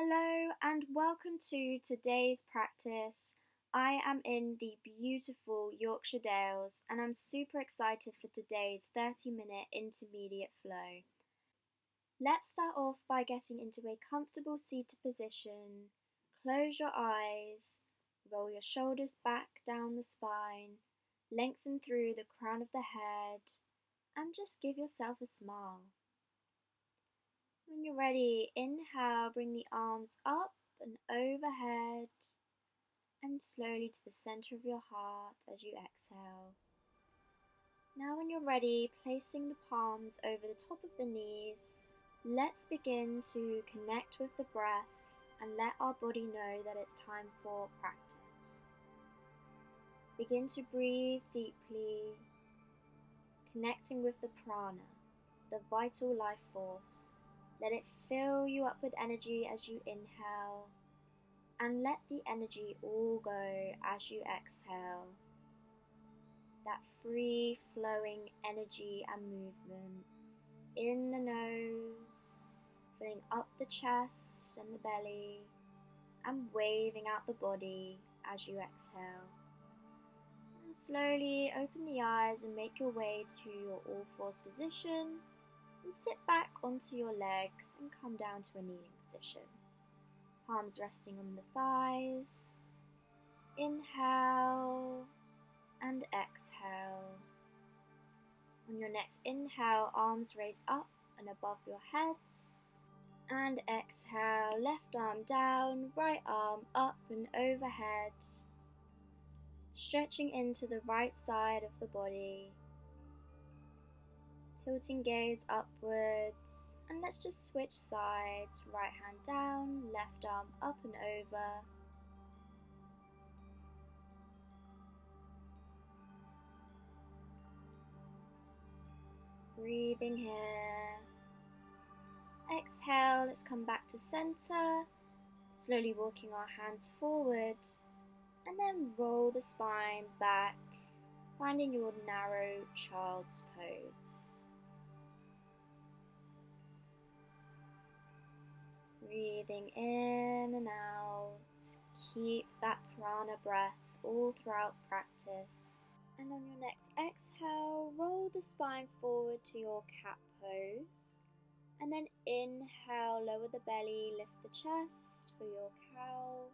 Hello and welcome to today's practice. I am in the beautiful Yorkshire Dales and I'm super excited for today's 30-minute intermediate flow. Let's start off by getting into a comfortable seated position. Close your eyes, roll your shoulders back down the spine, lengthen through the crown of the head, and just give yourself a smile. When you're ready, inhale, bring the arms up and overhead and slowly to the center of your heart as you exhale. Now when you're ready, placing the palms over the top of the knees, let's begin to connect with the breath and let our body know that it's time for practice. Begin to breathe deeply, connecting with the prana, the vital life force. Let it fill you up with energy as you inhale, and let the energy all go as you exhale. That free flowing energy and movement in the nose, filling up the chest and the belly, and waving out the body as you exhale. Now slowly open the eyes and make your way to your all fours position, and sit back onto your legs and come down to a kneeling position. Palms resting on the thighs. Inhale and exhale. On your next inhale, arms raise up and above your heads. And exhale, left arm down, right arm up and overhead. Stretching into the right side of the body. Tilting gaze upwards, and let's just switch sides. Right hand down, left arm up and over. Breathing here. Exhale, let's come back to center. Slowly walking our hands forward, and then roll the spine back, finding your narrow child's pose. Breathing in and out. Keep that prana breath all throughout practice. And on your next exhale, roll the spine forward to your cat pose. And then inhale, lower the belly, lift the chest for your cow.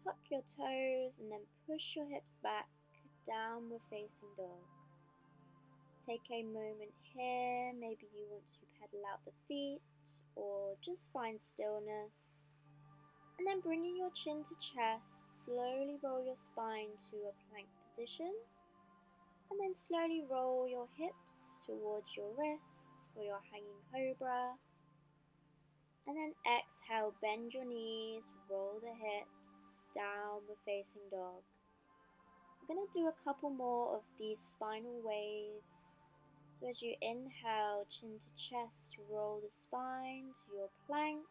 Tuck your toes and then push your hips back, downward facing dog. Take a moment here, maybe you want to pedal out the feet or just find stillness. And then bringing your chin to chest, slowly roll your spine to a plank position. And then slowly roll your hips towards your wrists for your hanging cobra. And then exhale, bend your knees, roll the hips, downward facing dog. I'm going to do a couple more of these spinal waves. So as you inhale, chin to chest, roll the spine to your plank.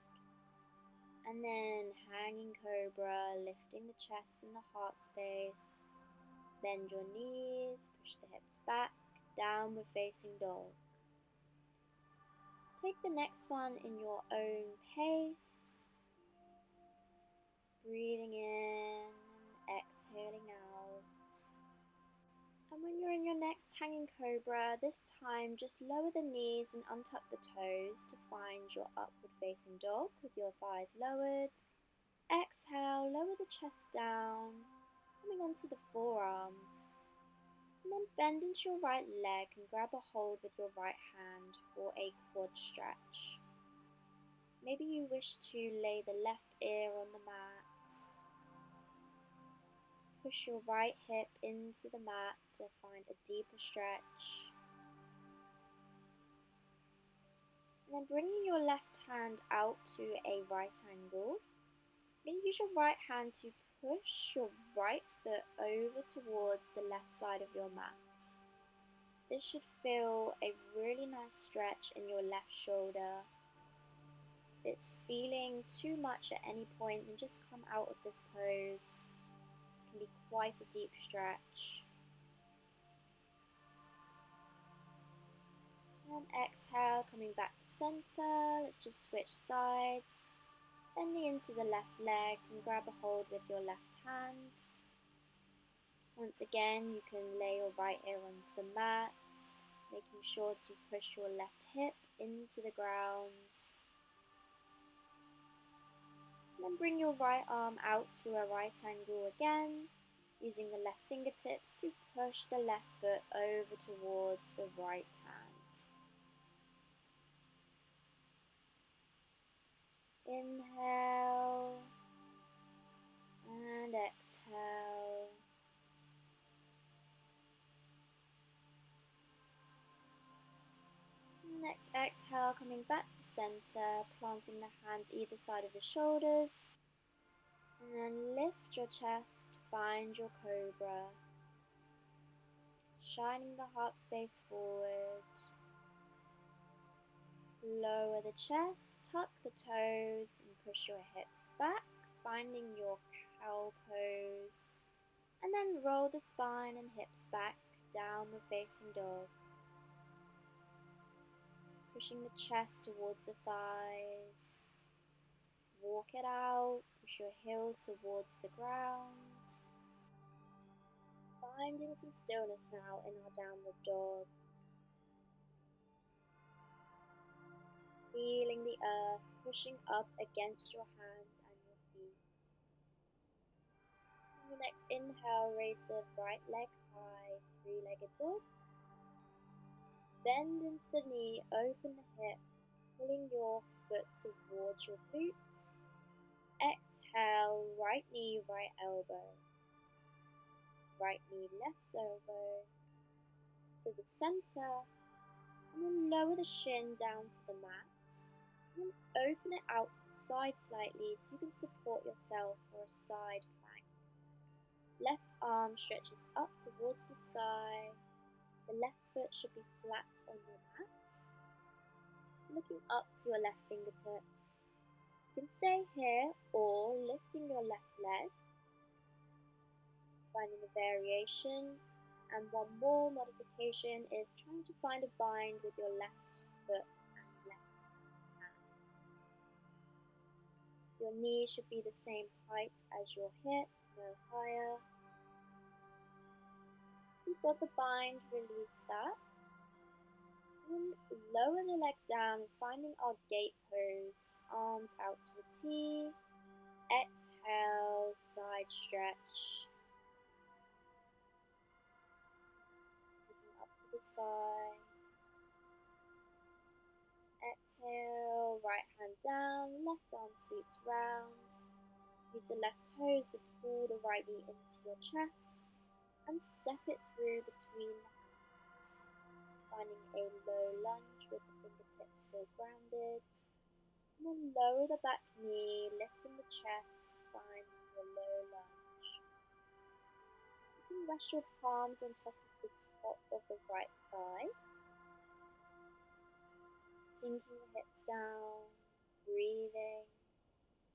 And then hanging cobra, lifting the chest and the heart space. Bend your knees, push the hips back, downward facing dog. Take the next one in your own pace. Breathing in and exhaling out. And when you're in your next hanging cobra, this time just lower the knees and untuck the toes to find your upward facing dog with your thighs lowered. Exhale, lower the chest down, coming onto the forearms. And then bend into your right leg and grab a hold with your right hand for a quad stretch. Maybe you wish to lay the left ear on the mat. Push your right hip into the mat to find a deeper stretch. And then bringing your left hand out to a right angle. You're going to use your right hand to push your right foot over towards the left side of your mat. This should feel a really nice stretch in your left shoulder. If it's feeling too much at any point, then just come out of this pose. It can be quite a deep stretch. And exhale, coming back to center. Let's just switch sides. Bending into the left leg and grab a hold with your left hand. Once again, you can lay your right ear onto the mat, making sure to push your left hip into the ground. Then bring your right arm out to a right angle again, using the left fingertips to push the left foot over towards the right hand. Inhale and exhale. Next exhale, coming back to center, planting the hands either side of the shoulders. And then lift your chest, find your cobra. Shining the heart space forward. Lower the chest, tuck the toes and push your hips back, finding your cow pose. And then roll the spine and hips back, downward facing dog. Pushing the chest towards the thighs. Walk it out, push your heels towards the ground. Finding some stillness now in our downward dog. Feeling the earth pushing up against your hands and your feet. On the next inhale, raise the right leg high, three-legged dog. Bend into the knee, open the hip, pulling your foot towards your glutes. Exhale, right knee, right elbow. Right knee, left elbow. To the center. And then lower the shin down to the mat. And then open it out to the side slightly so you can support yourself for a side plank. Left arm stretches up towards the sky. The left foot should be flat on your mat. Looking up to your left fingertips. You can stay here or lifting your left leg. Finding a variation. And one more modification is trying to find a bind with your left foot and left hand. Your knee should be the same height as your hip, no higher. You've got the bind, release that. And lower the leg down, finding our gate pose, arms out to a T. Exhale, side stretch. Up to the sky. Exhale, right hand down, left arm sweeps round. Use the left toes to pull the right knee into your chest and step it through between the hands. Finding a low lunge with the fingertips still grounded. And then lower the back knee, lifting the chest, finding your low lunge. You can rest your palms on top of the top of the right thigh. Sinking the hips down, breathing.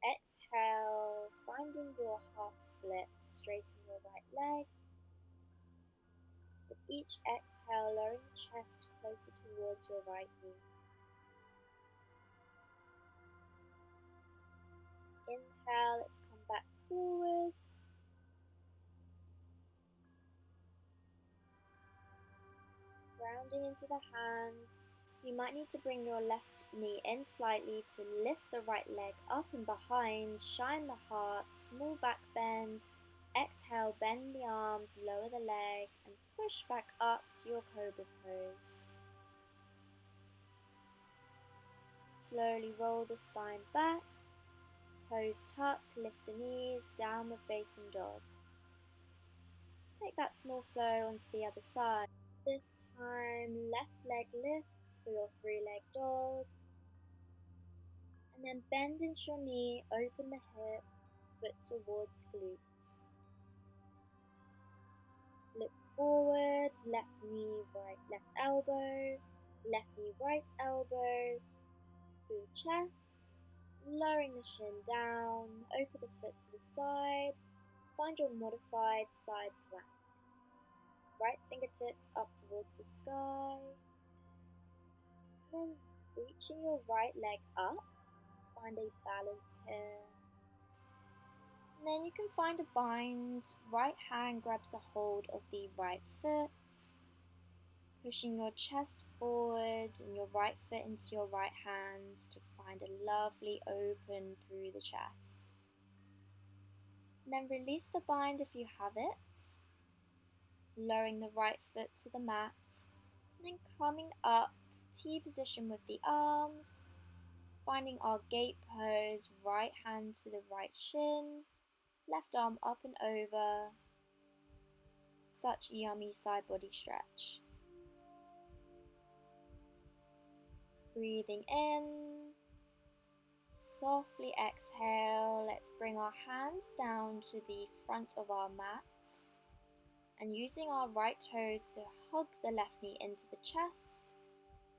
Exhale, finding your half split, straighten your right leg. With each exhale, lowering the chest closer towards your right knee. Inhale, let's come back forwards. Grounding into the hands. You might need to bring your left knee in slightly to lift the right leg up and behind, shine the heart, small back bend. Exhale, bend the arms, lower the leg and push back up to your cobra pose. Slowly roll the spine back, toes tuck, lift the knees, downward facing dog. Take that small flow onto the other side. This time, left leg lifts for your three-leg dog. And then bend into your knee, open the hip, foot towards glutes. Look forward, left knee, right, left elbow, left knee, right elbow, to the chest, lowering the shin down, open the foot to the side, find your modified side plank. Right fingertips up towards the sky. Then reaching your right leg up, Find a balance here. And then you can find a bind. Right hand grabs a hold of the right foot, pushing your chest forward and your right foot into your right hand to find a lovely open through the chest. And then release the bind if you have it, lowering the right foot to the mat, and then coming up, T position with the arms, finding our gate pose, right hand to the right shin, left arm up and over. Such a yummy side body stretch. Breathing in, softly exhale. Let's bring our hands down to the front of our mat and using our right toes to hug the left knee into the chest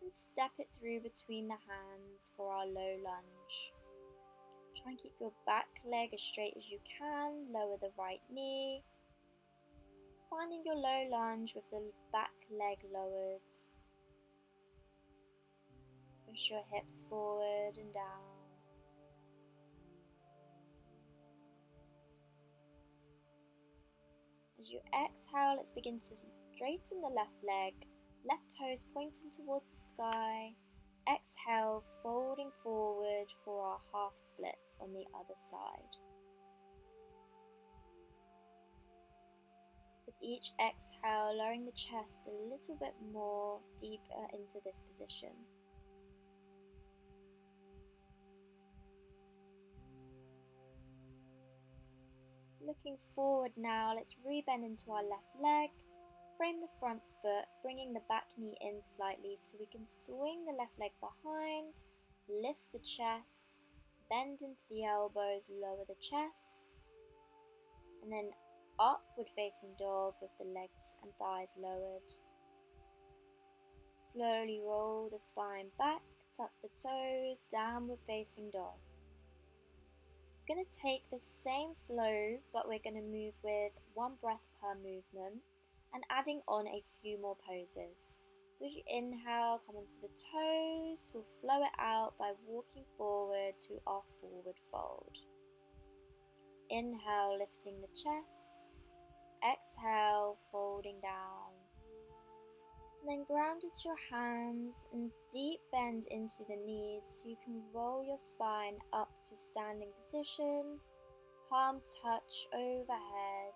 and step it through between the hands for our low lunge. Try and keep your back leg as straight as you can, lower the right knee, finding your low lunge with the back leg lowered. Push your hips forward and down. As you exhale, let's begin to straighten the left leg, left toes pointing towards the sky. Exhale, folding forward for our half splits on the other side. With each exhale, lowering the chest a little bit more deeper into this position. Looking forward now, let's rebend into our left leg, frame the front foot, bringing the back knee in slightly so we can swing the left leg behind, lift the chest, bend into the elbows, lower the chest, and then upward facing dog with the legs and thighs lowered. Slowly roll the spine back, tuck the toes, downward facing dog. We're going to take the same flow, but we're going to move with one breath per movement and adding on a few more poses. So as you inhale, come onto the toes, we'll flow it out by walking forward to our forward fold. Inhale, lifting the chest. Exhale, folding down. And then ground into your hands and deep bend into the knees so you can roll your spine up to standing position. Palms touch overhead.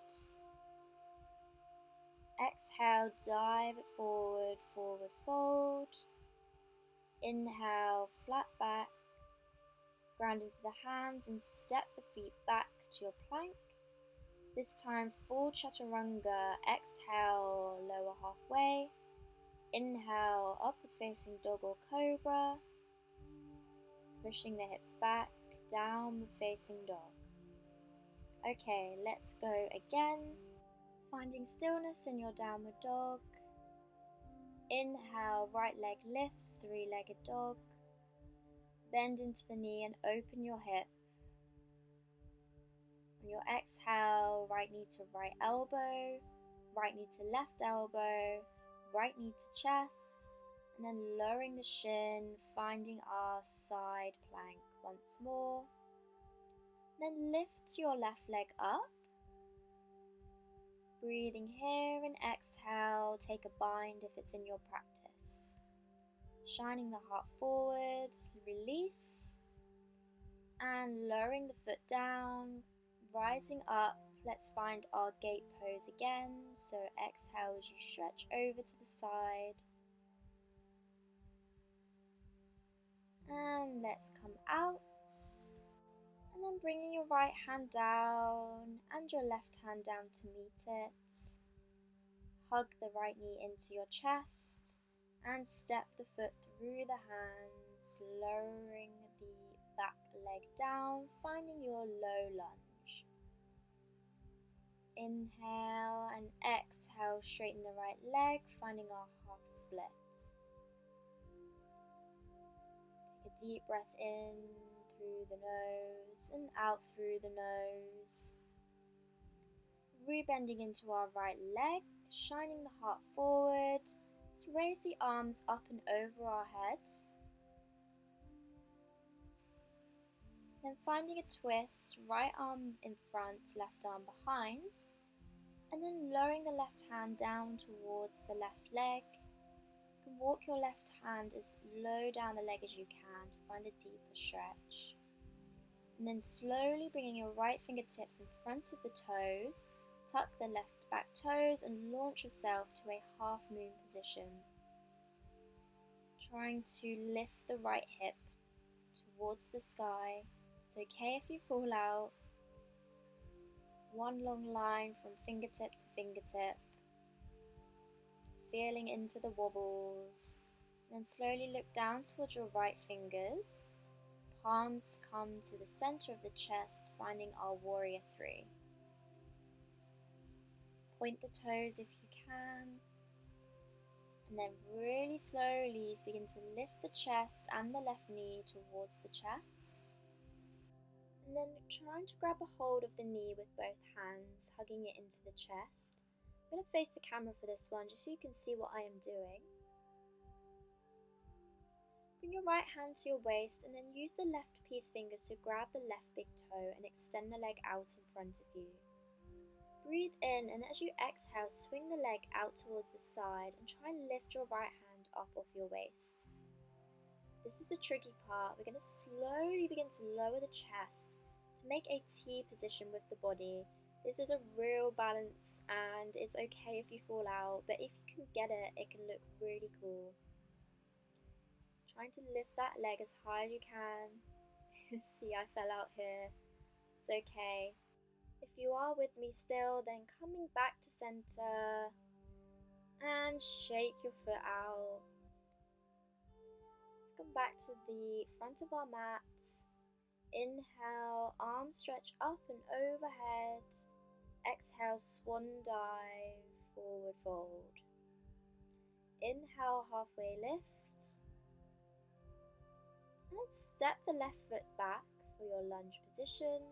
Exhale, dive it forward, forward fold. Inhale, flat back. Ground into the hands and step the feet back to your plank. This time full chaturanga. Exhale, lower halfway. Inhale, upward facing dog or cobra. Pushing the hips back, downward facing dog. Okay, let's go again. Finding stillness in your downward dog. Inhale, right leg lifts, three-legged dog. Bend into the knee and open your hip. On your exhale, right knee to right elbow, right knee to left elbow, right knee to chest, and then lowering the shin, finding our side plank once more. Then lift your left leg up. Breathing here and exhale, take a bind if it's in your practice. Shining the heart forward, release, and lowering the foot down, rising up. Let's find our gate pose again. So exhale as you stretch over to the side. And let's come out. And then bringing your right hand down and your left hand down to meet it. Hug the right knee into your chest and step the foot through the hands, lowering the back leg down, finding your low lunge. Inhale and exhale, straighten the right leg, finding our half split. Take a deep breath in through the nose and out through the nose. Rebending into our right leg, shining the heart forward. Let's raise the arms up and over our head. Then finding a twist, right arm in front, left arm behind, and then lowering the left hand down towards the left leg. You can walk your left hand as low down the leg as you can to find a deeper stretch. And then slowly bringing your right fingertips in front of the toes, tuck the left back toes and launch yourself to a half moon position. Trying to lift the right hip towards the sky. It's okay if you fall out. One long line from fingertip to fingertip. Feeling into the wobbles. And then slowly look down towards your right fingers. Palms come to the center of the chest, finding our warrior three. Point the toes if you can. And then really slowly begin to lift the chest and the left knee towards the chest. And then trying to grab a hold of the knee with both hands, hugging it into the chest. I'm going to face the camera for this one just so you can see what I am doing. Bring your right hand to your waist and then use the left peace fingers to grab the left big toe and extend the leg out in front of you. Breathe in, and as you exhale, swing the leg out towards the side and try and lift your right hand up off your waist. This is the tricky part. We're going to slowly begin to lower the chest to make a T position with the body. This is a real balance and it's okay if you fall out, but if you can get it, it can look really cool. Trying to lift that leg as high as you can. See, I fell out here. It's okay. If you are with me still, then coming back to center and shake your foot out. Let's come back to the front of our mat. Inhale, arms stretch up and overhead. Exhale, swan dive, forward fold. Inhale, halfway lift. And step the left foot back for your lunge position.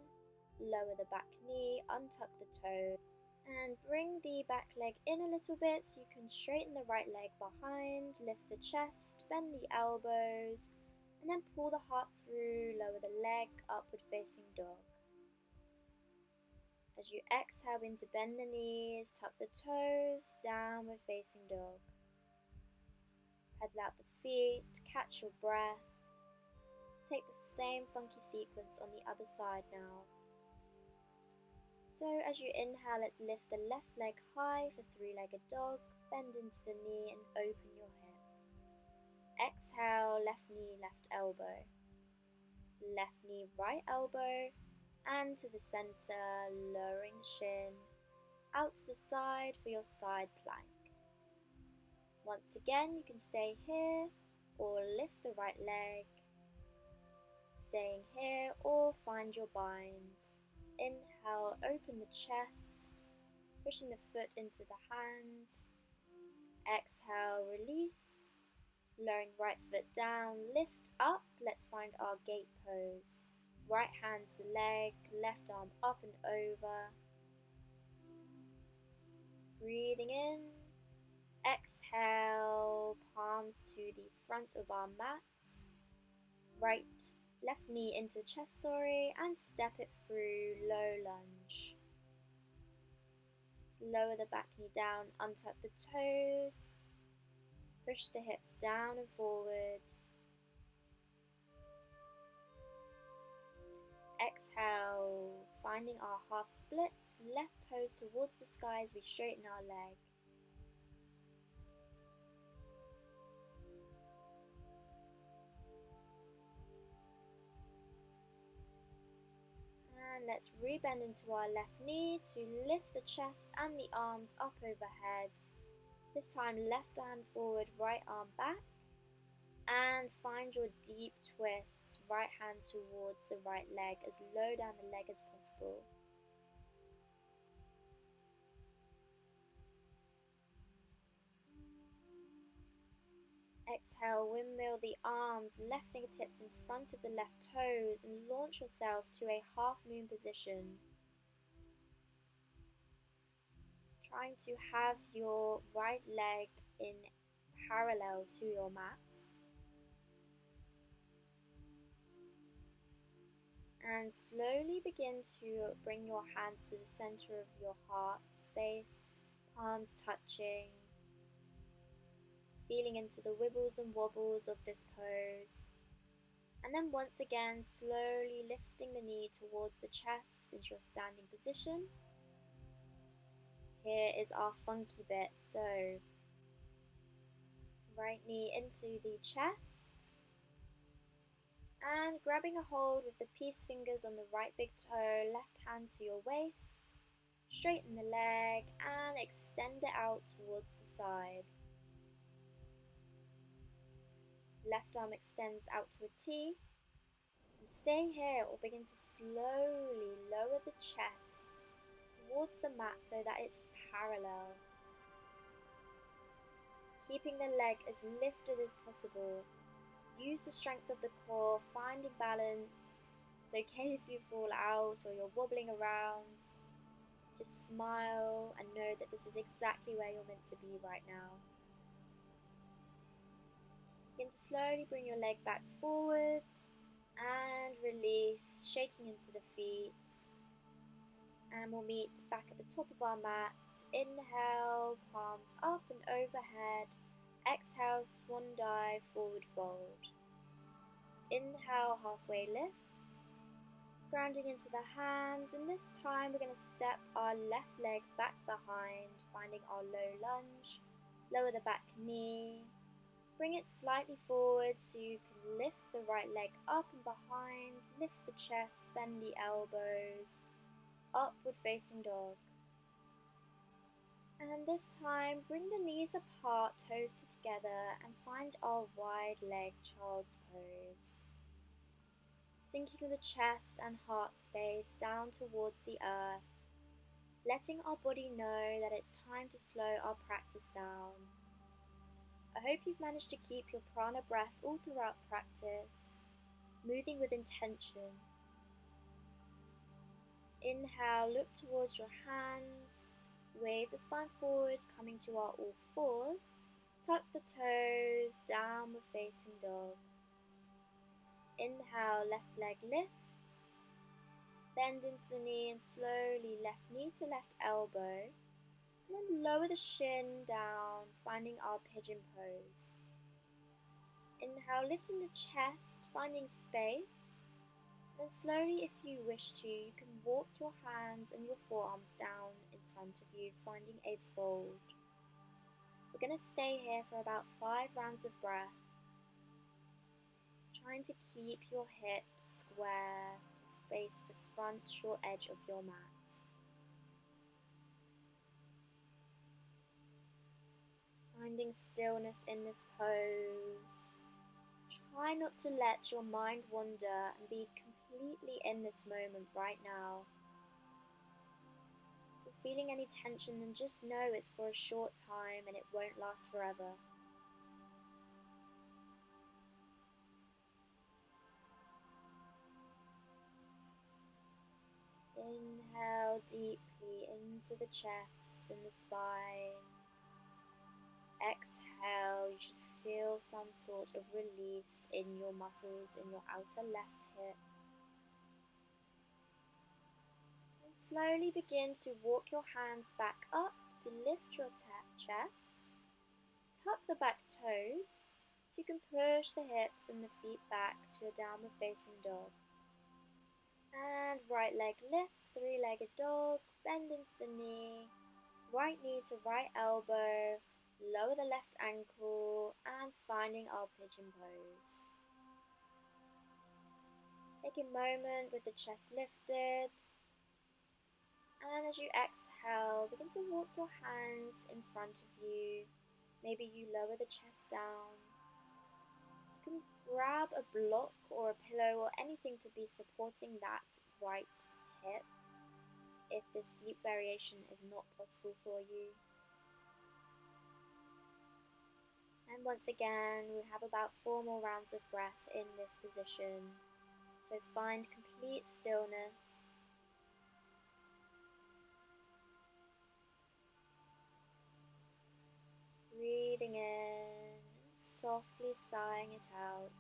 Lower the back knee, untuck the toe, and bring the back leg in a little bit so you can straighten the right leg behind, lift the chest, bend the elbows, and then pull the heart through, lower the leg, upward facing dog. As you exhale, begin to bend the knees, tuck the toes, downward facing dog. Pedal out the feet, catch your breath. Take the same funky sequence on the other side now. So as you inhale, let's lift the left leg high for three-legged dog, bend into the knee and open your hip. Exhale, left knee, left elbow. Left knee, right elbow, and to the center, lowering the shin, out to the side for your side plank. Once again, you can stay here or lift the right leg, staying here or find your bind. Inhale, open the chest, pushing the foot into the hand. Exhale, release, lowering right foot down, lift up. Let's find our gate pose. Right hand to leg, left arm up and over. Breathing in. Exhale, palms to the front of our mats. Left knee into chest, and step it through, low lunge. So lower the back knee down, untuck the toes, push the hips down and forward. Exhale, finding our half splits, left toes towards the sky as we straighten our leg. And let's rebend into our left knee to lift the chest and the arms up overhead. This time left hand forward, right arm back. And find your deep twists, right hand towards the right leg, as low down the leg as possible. Exhale, windmill the arms, left fingertips in front of the left toes and launch yourself to a half moon position. Trying to have your right leg in parallel to your mat. And slowly begin to bring your hands to the center of your heart space, palms touching, feeling into the wibbles and wobbles of this pose. And then once again, slowly lifting the knee towards the chest into your standing position. Here is our funky bit, so right knee into the chest and grabbing a hold with the peace fingers on the right big toe, left hand to your waist, straighten the leg and extend it out towards the side. Left arm extends out to a T. And stay here or begin to slowly lower the chest towards the mat so that it's parallel. Keeping the leg as lifted as possible. Use the strength of the core, finding balance. It's okay if you fall out or you're wobbling around. Just smile and know that this is exactly where you're meant to be right now. Begin to slowly bring your leg back forward and release, shaking into the feet. And we'll meet back at the top of our mat. Inhale, palms up and overhead. Exhale, swan dive, forward fold. Inhale, halfway lift. Grounding into the hands, and this time we're going to step our left leg back behind, finding our low lunge. Lower the back knee. Bring it slightly forward so you can lift the right leg up and behind, lift the chest, bend the elbows, upward facing dog. And this time, bring the knees apart, toes together, and find our wide leg child's pose. Sinking the chest and heart space down towards the earth, letting our body know that it's time to slow our practice down. I hope you've managed to keep your prana breath all throughout practice, moving with intention. Inhale, look towards your hands, wave the spine forward, coming to our all fours, tuck the toes, downward facing dog. Inhale, left leg lifts, bend into the knee and slowly left knee to left elbow. And then lower the shin down, finding our pigeon pose. Inhale, lifting the chest, finding space. Then slowly, if you wish to, you can walk your hands and your forearms down in front of you, finding a fold. We're going to stay here for about 5 rounds of breath, trying to keep your hips square to face the front short edge of your mat. Finding stillness in this pose. Try not to let your mind wander and be completely in this moment right now. If you're feeling any tension, then just know it's for a short time and it won't last forever. Inhale deeply into the chest and the spine. Exhale, you should feel some sort of release in your muscles in your outer left hip. And slowly begin to walk your hands back up to lift your chest. Tuck the back toes so you can push the hips and the feet back to a downward facing dog. And right leg lifts, 3-legged dog, bend into the knee, right knee to right elbow, lower the left ankle and finding our pigeon pose. Take a moment with the chest lifted, and as you exhale, begin to walk your hands in front of you. Maybe you lower the chest down. You can grab a block or a pillow or anything to be supporting that right hip if this deep variation is not possible for you. And once again, we have about 4 more rounds of breath in this position. So find complete stillness. Breathing in and softly sighing it out.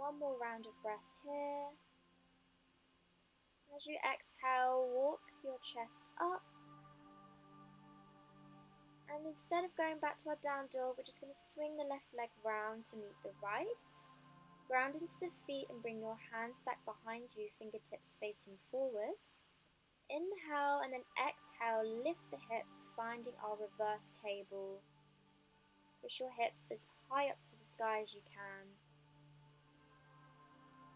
One more round of breath here. As you exhale, walk your chest up. And instead of going back to our down dog, we're just going to swing the left leg round to meet the right. Ground into the feet and bring your hands back behind you, fingertips facing forward. Inhale and then exhale, lift the hips, finding our reverse table. Push your hips as high up to the sky as you can.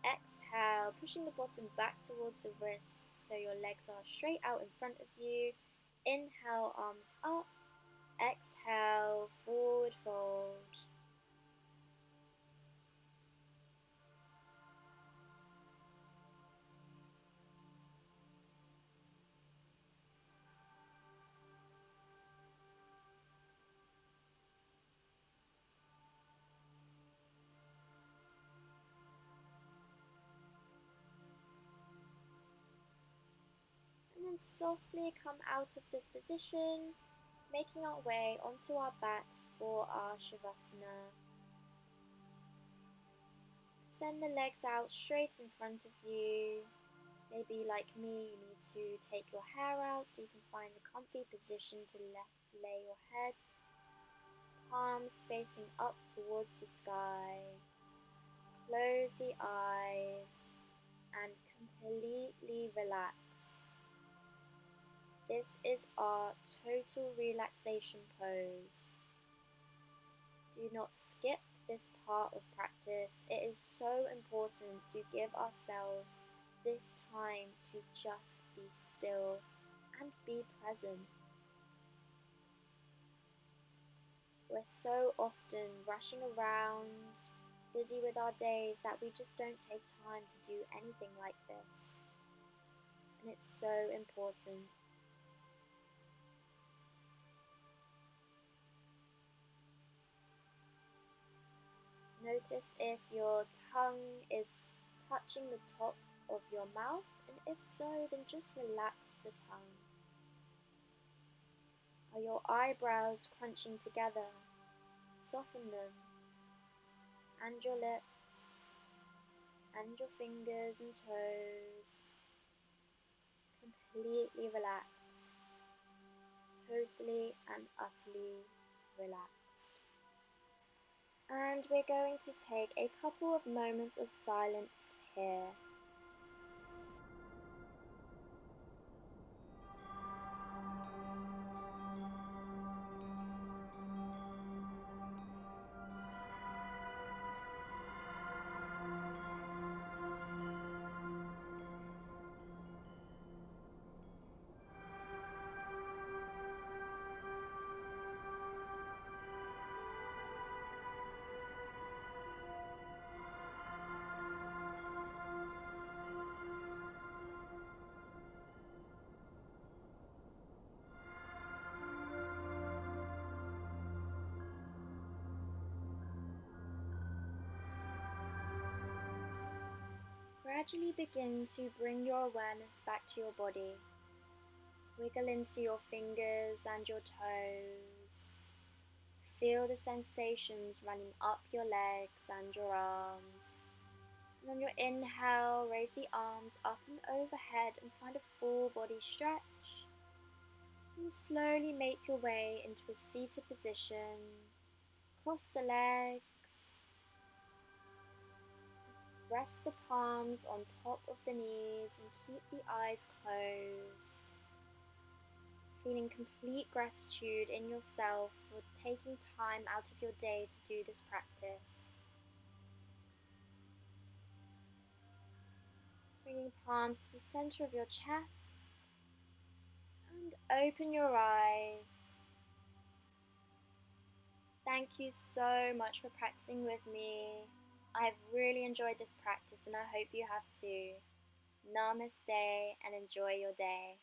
Exhale, pushing the bottom back towards the wrists so your legs are straight out in front of you. Inhale, arms up. Exhale, forward fold. And then softly come out of this position, making our way onto our backs for our Shavasana. Extend the legs out straight in front of you. Maybe like me, you need to take your hair out so you can find a comfy position to lay your head. Palms facing up towards the sky. Close the eyes and completely relax. This is our total relaxation pose. Do not skip this part of practice. It is so important to give ourselves this time to just be still and be present. We're so often rushing around, busy with our days, that we just don't take time to do anything like this. And it's so important. Notice if your tongue is touching the top of your mouth, and if so, then just relax the tongue. Are your eyebrows crunching together? Soften them, and your lips, and your fingers and toes. Completely relaxed, totally and utterly relaxed. And we're going to take a couple of moments of silence here. Gradually begin to bring your awareness back to your body. Wiggle into your fingers and your toes. Feel the sensations running up your legs and your arms. And on your inhale, raise the arms up and overhead and find a full body stretch. And slowly make your way into a seated position. Cross the legs. Rest the palms on top of the knees and keep the eyes closed. Feeling complete gratitude in yourself for taking time out of your day to do this practice. Bringing palms to the center of your chest and open your eyes. Thank you so much for practicing with me. I've really enjoyed this practice and I hope you have too. Namaste and enjoy your day.